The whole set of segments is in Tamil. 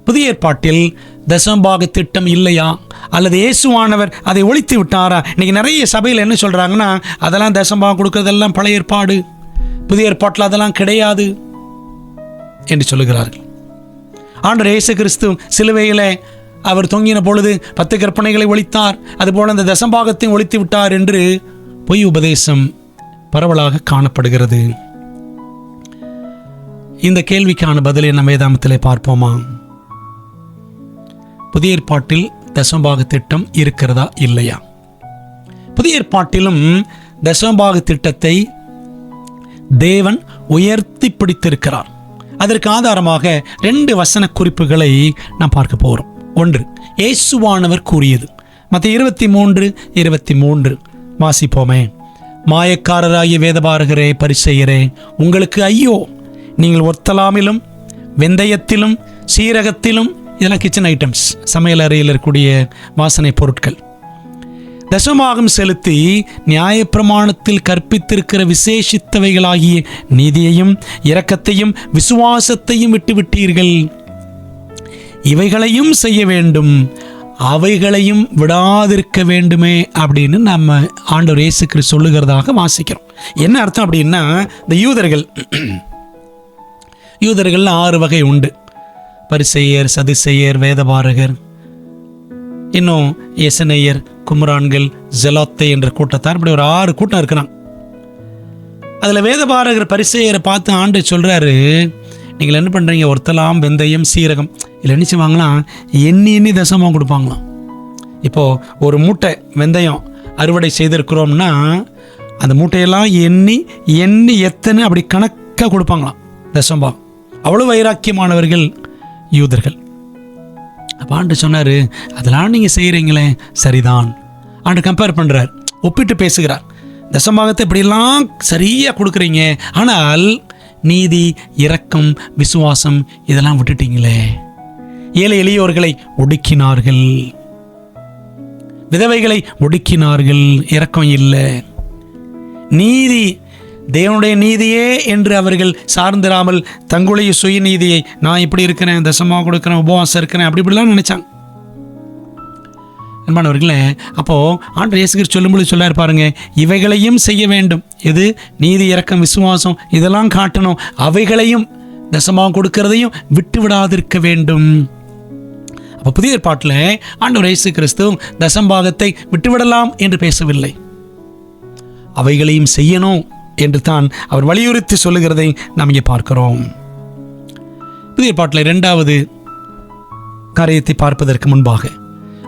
புதிய ஏற்பாட்டில் தசமபாக திட்டம் இல்லையா, அல்லது இயேசுவானவர் அதை ஒழித்து விட்டாரா? இன்றைக்கி நிறைய சபையில் என்ன சொல்கிறாங்கன்னா, அதெல்லாம் தசமபாகம் கொடுக்கறதெல்லாம் பழைய ஏற்பாடு, புதிய ஏற்பாட்டில் அதெல்லாம் கிடையாது என்று சொல்லுகிறார்கள். ஆண்டவர் இயேசு கிறிஸ்து சிலுவையில் அவர் தொங்கின பொழுது 10 கற்பனைகளை ஒழித்தார், அதுபோல் அந்த தசமபாகத்தையும் ஒழித்து விட்டார் என்று பொய் உபதேசம் பரவலாக காணப்படுகிறது. இந்த கேள்விக்கான பதிலை நம்ம வேதாகமத்திலே பார்ப்போமா? புதிய ஏற்பாட்டில் தசமபாக திட்டம் இருக்கிறதா இல்லையா? புதிய ஏற்பாட்டிலும் தசமபாக திட்டத்தை தேவன் உயர்த்தி பிடித்திருக்கிறார். அதற்கு ஆதாரமாக 2 வசன குறிப்புகளை நாம் பார்க்க போகிறோம். ஒன்று, இயேசுவானவர் கூறியது. மத்தேயு 23:23 வாசிப்போமே. மாயக்காரராகிய வேதபாரகரே, பரிசேயரே, உங்களுக்கு ஐயோ! நீங்கள் ஒர்த்தலாமிலும் வெந்தயத்திலும் சீரகத்திலும், இதெல்லாம் கிச்சன் ஐட்டம்ஸ், சமையல் அறையில் இருக்கக்கூடிய வாசனை பொருட்கள், தசமபாகம் செலுத்தி நியாயப்பிரமாணத்தில் கற்பித்திருக்கிற விசேஷித்தவைகளாகிய நீதியையும் இரக்கத்தையும் விசுவாசத்தையும் விட்டுவிட்டீர்கள். இவைகளையும் செய்ய வேண்டும், அவைகளையும் விடாதிருக்க வேண்டுமே அப்படின்னு நம்ம ஆண்டவர் இயேசு கிறிஸ்து சொல்லுகிறதாக வாசிக்கிறோம். என்ன அர்த்தம் அப்படின்னா, இந்த யூதர்கள் 6 வகை உண்டு. பரிசேயர், சதுசேயர், வேதபாரகர், இன்னும் எசனேயர், கும்ரான்கள், ஜெலாத்தை என்ற கூட்டத்தார், இப்படி ஒரு 6 கூட்டம் இருக்கிறாங்க. அதில் வேதபாரகர் பரிசேயரை பார்த்து ஆண்டு சொல்கிறாரு, நீங்கள் என்ன பண்ணுறீங்க, ஒர்த்தலாம் வெந்தயம் சீரகம் இல்லை என்ன செய்வாங்களாம், எண்ணி தசமம் கொடுப்பாங்களாம். இப்போது ஒரு மூட்டை வெந்தயம் அறுவடை செய்திருக்கிறோம்னா அந்த மூட்டையெல்லாம் எண்ணி எத்தனை அப்படி கணக்காக கொடுப்பாங்களாம் தசமம். அவ்வளோ வைராக்கியமானவர்கள் யூதர்கள். அப்போ ஆண்டு சொன்னார், அதெல்லாம் நீங்கள் செய்கிறீங்களே சரிதான். ஆண்டு கம்பேர் பண்ணுறார், ஒப்பிட்டு பேசுகிறார். தசமபாகத்தை இப்படிலாம் சரியாக கொடுக்குறீங்க, ஆனால் நீதி இரக்கம் விசுவாசம் இதெல்லாம் விட்டுட்டீங்களே. ஏழை எளியோர்களை ஒடுக்கினார்கள், விதவைகளை ஒடுக்கினார்கள், இரக்கம் இல்லை. நீதி தேவனுடைய நீதியே என்று அவர்கள் சார்ந்திராமல் தங்களுடைய சுயநீதியை, நான் இப்படி இருக்கிறேன், தசமாக கொடுக்குறேன், உபவாசம் இருக்கிறேன், அப்படி இப்படிலாம் நினைச்சாங்க. அன்பானவர்களே, அப்போது ஆண்டவர் இயேசு கிறிஸ்து சொல்லும்போது சொல்லாரு பாருங்க, இவைகளையும் செய்ய வேண்டும். எது? நீதி இரக்கம் விசுவாசம் இதெல்லாம் காட்டணும். அவைகளையும் தசமாக கொடுக்கிறதையும் விட்டு விடாதிருக்க வேண்டும். அப்போ புதிய ஏற்பாட்டில் ஆண்டவர் இயேசு கிறிஸ்து தசம்பாகத்தை விட்டுவிடலாம் என்று பேசவில்லை, அவைகளையும் செய்யணும் என்று தான் அவர் வலியுறுத்தி சொல்லுகிறதை நாம் இங்கே பார்க்கிறோம். புதிய ஏற்பாட்டில் 2வது காரியத்தை பார்ப்பதற்கு முன்பாக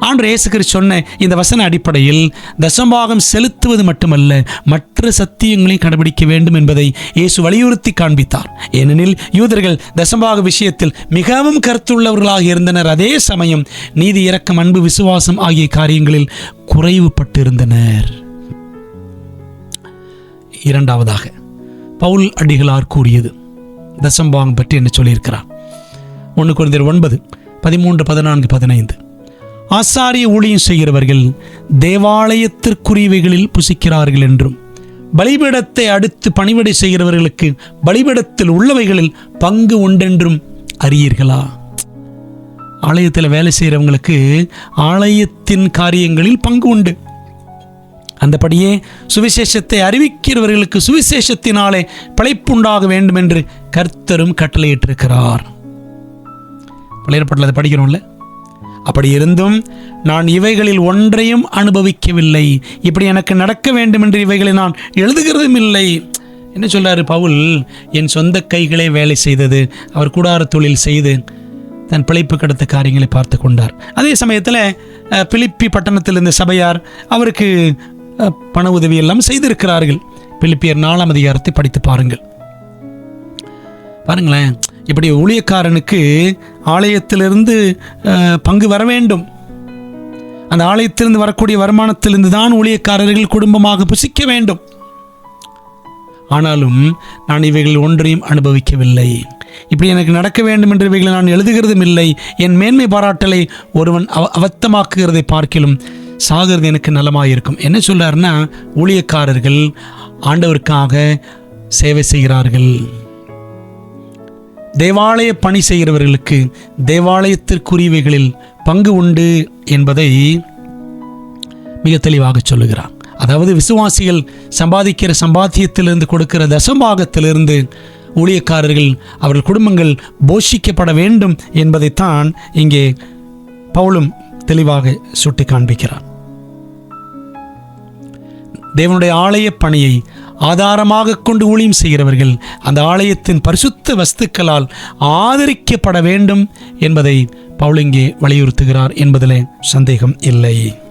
ஆண்டவர் இயேசு கிறிஸ்து சொன்ன இந்த வசன அடிப்படையில் தசம்பாகம் செலுத்துவது மட்டுமல்ல, மற்ற சத்தியங்களையும் கடைபிடிக்க வேண்டும் என்பதை இயேசு வலியுறுத்தி காண்பித்தார். ஏனெனில் யூதர்கள் தசம்பாக விஷயத்தில் மிகவும் கருத்துள்ளவர்களாக இருந்தனர். அதே சமயம் நீதி இரக்கம் அன்பு விசுவாசம் ஆகிய காரியங்களில் குறைவுபட்டிருந்தனர். 2வதாக பவுல் அடிகளார் கூறியது தசம்பாகம் பற்றி என்ன சொல்லியிருக்கிறார்? 1 கொரிந்தியர் 9:13-14-15 ஆசாரிய ஊழியம் செய்கிறவர்கள் தேவாலயத்திற்குரியவைகளில் புசிக்கிறார்கள் என்றும், பலிபீடத்தை அடுத்து பணிவிடை செய்கிறவர்களுக்கு பலிபீடத்தில் உள்ளவைகளில் பங்கு உண்டென்றும் அறியீர்களா? ஆலயத்தில் வேலை செய்கிறவங்களுக்கு ஆலயத்தின் காரியங்களில் பங்கு உண்டு. அந்தபடியே சுவிசேஷத்தை அறிவிக்கிறவர்களுக்கு சுவிசேஷத்தினாலே பிழைப்புண்டாக வேண்டும் என்று கர்த்தரும் கட்டளையிட்டிருக்கிறார். பழைய ஏற்பாட்டில் படிக்கிறோம்ல. அப்படி இருந்தும் நான் இவைகளில் ஒன்றையும் அனுபவிக்கவில்லை, இப்படி எனக்கு நடக்க வேண்டும் என்று இவைகளை நான் எழுதுகிறதும் இல்லை. என்ன சொல்றாரு பவுல்? என் சொந்த கைகளே வேலை செய்தது. அவர் கூடார தொழில் செய்து தன் பிழைப்பு கடத்த காரியங்களை பார்த்து கொண்டார். அதே சமயத்தில் பிலிப்பி பட்டணத்தில் இருந்த சபையார் அவருக்கு பண உதவி எல்லாம் செய்திருக்கிறார்கள். பிலிப்பியர் 4ஆம் அதிகாரத்தை படித்து பாருங்களேன். இப்படி ஊழியக்காரனுக்கு ஆலயத்திலிருந்து பங்கு வர வேண்டும். அந்த ஆலயத்திலிருந்து வரக்கூடிய வருமானத்திலிருந்து தான் ஊழியக்காரர்கள் குடும்பமாக புசிக்க வேண்டும். ஆனாலும் நான் இவைகள் ஒன்றையும் அனுபவிக்கவில்லை, இப்படி எனக்கு நடக்க வேண்டும் என்று இவைகளை நான் எழுதுகிறதும் இல்லை. என் மேன்மை பாராட்டலை ஒருவன் அவத்தமாக்குகிறதை பார்க்கிலும் சாகிறது எனக்கு நலமாயிருக்கும். என்ன சொல்றாருன்னா, ஊழியக்காரர்கள் ஆண்டவருக்காக சேவை செய்கிறார்கள், தேவாலய பணி செய்கிறவர்களுக்கு தேவாலயத்திற்குரியவைகளில் பங்கு உண்டு என்பதை மிக தெளிவாக சொல்லுகிறார். அதாவது விசுவாசிகள் சம்பாதிக்கிற சம்பாத்தியத்திலிருந்து கொடுக்கிற தசம்பாகத்திலிருந்து ஊழியக்காரர்கள் அவர்கள் குடும்பங்கள் போஷிக்கப்பட வேண்டும் என்பதைத்தான் இங்கே பவுலும் தெளிவாக சுட்டி காண்பிக்கிறார். தேவனுடைய ஆலய பணியை ஆதாரமாக கொண்டு ஊழியம் செய்கிறவர்கள் அந்த ஆலயத்தின் பரிசுத்த வஸ்துக்களால் ஆதரிக்கப்பட வேண்டும் என்பதை பவுல் இங்கே வலியுறுத்துகிறார் என்பதிலே சந்தேகம் இல்லை.